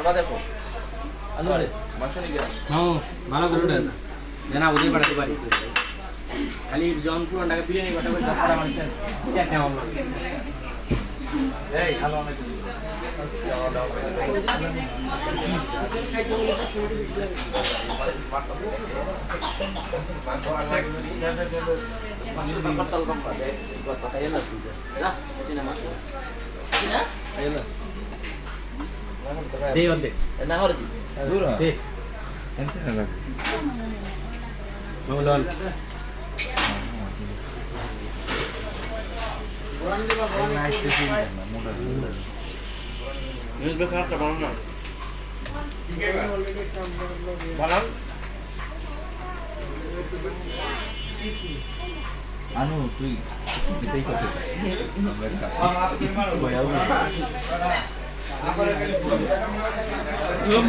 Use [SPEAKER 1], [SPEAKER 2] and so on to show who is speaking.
[SPEAKER 1] আরবা দেখো আলু রে মাংস নিয়ে গেল
[SPEAKER 2] ভালো করে উঠেন জানা ওদের বাড়াতে পারি খালি জনপুর টাকা বিরিয়ানি কথা বলে ঝাপড়া মারছেন চারটে আমার
[SPEAKER 1] এই ভালো অনেক
[SPEAKER 2] দে অর্ধেক
[SPEAKER 1] না হরে দি
[SPEAKER 3] দূর
[SPEAKER 2] দে
[SPEAKER 3] এনতে না লাগে
[SPEAKER 2] মঙ্গলন
[SPEAKER 3] নাইস টু সি না মোটা
[SPEAKER 1] নিউজ বেকার টা বানানো না বানান
[SPEAKER 3] আনু তুই এটাই করতে আমরা